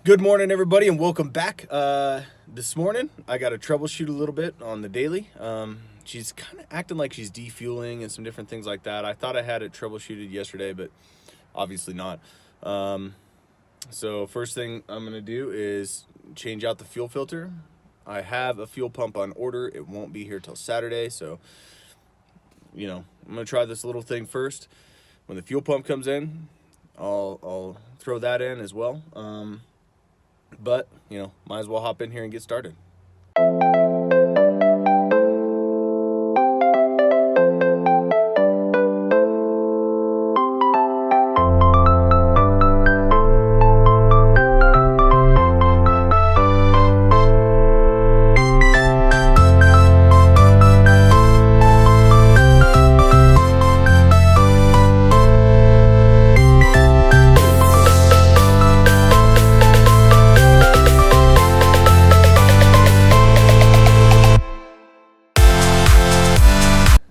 Good morning, everybody, and welcome back. This morning, I got to troubleshoot a little bit on the daily. She's kind of acting like she's defueling and some different things like that. I thought I had it troubleshooted yesterday, but obviously not. So first thing I'm going to do is change out the fuel filter. I have a fuel pump on order. It won't be here till Saturday, so, I'm going to try this little thing first. When the fuel pump comes in, I'll throw that in as well. But, might as well hop in here and get started.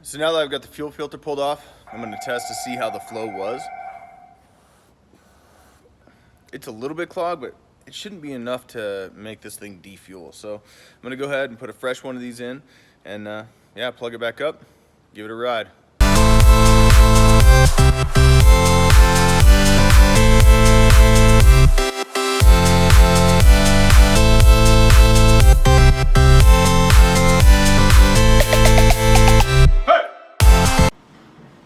So now that I've got the fuel filter pulled off, I'm going to test to see how the flow was. It's a little bit clogged, but it shouldn't be enough to make this thing defuel. So I'm going to go ahead and put a fresh one of these in and plug it back up, give it a ride.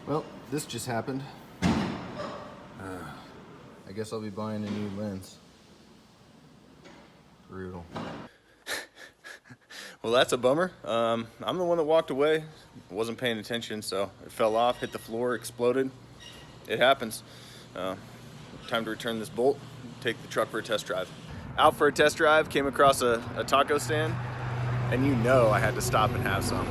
Well, this just happened. I guess I'll be buying a new lens. Brutal. Well, that's a bummer. I'm the one that walked away. Wasn't paying attention, so it fell off, hit the floor, exploded. It happens. Time to return this bolt, take the truck for a test drive. Out for a test drive, came across a taco stand, and I had to stop and have some.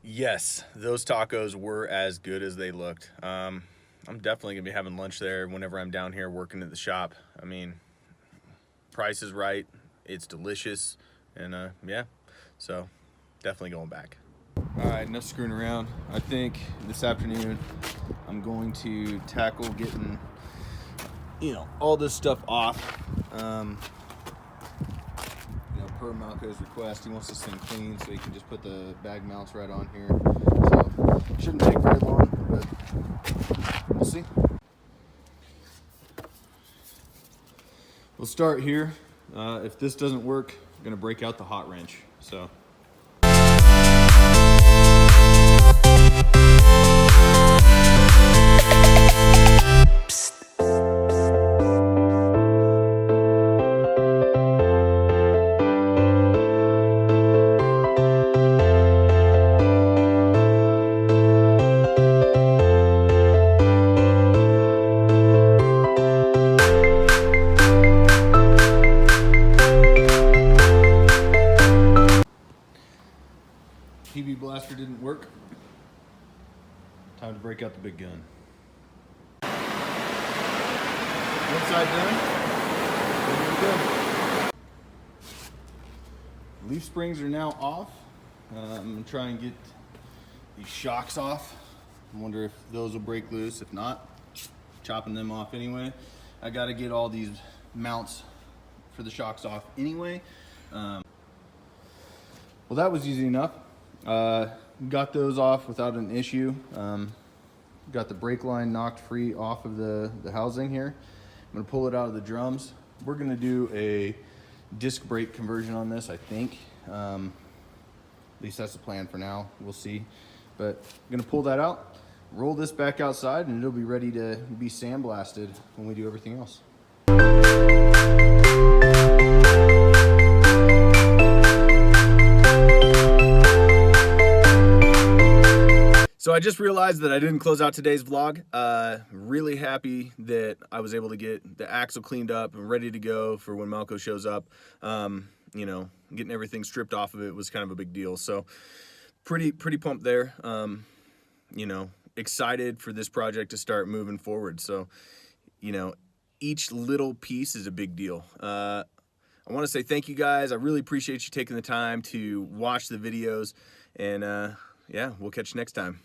Yes, those tacos were as good as they looked. I'm definitely gonna be having lunch there whenever I'm down here working at the shop. I mean, price is right, it's delicious, and so definitely going back. All right, enough screwing around. I think this afternoon I'm going to tackle getting, all this stuff off. Per Malco's request, he wants this thing clean so he can just put the bag mounts right on here. So shouldn't take very long, but we'll see. We'll start here. If this doesn't work, I'm gonna break out the hot wrench. So. PB blaster didn't work. Time to break out the big gun. One side done. Ready to go. Leaf springs are now off. I'm gonna try and get these shocks off. I wonder if those will break loose. If not, chopping them off anyway. I gotta get all these mounts for the shocks off anyway. Well, that was easy enough. Got those off without an issue. Got the brake line knocked free off of the housing here. I'm gonna pull it out of the drums. We're gonna do a disc brake conversion on this, I think. At least that's the plan for now. We'll see. But I'm gonna pull that out, roll this back outside, and it'll be ready to be sandblasted when we do everything else. So I just realized that I didn't close out today's vlog. Really happy that I was able to get the axle cleaned up and ready to go for when Malco shows up. You know, getting everything stripped off of it was kind of a big deal. So pretty pumped there. You know, excited for this project to start moving forward. So, you know, each little piece is a big deal. I want to say thank you guys. I really appreciate you taking the time to watch the videos, and yeah, we'll catch you next time.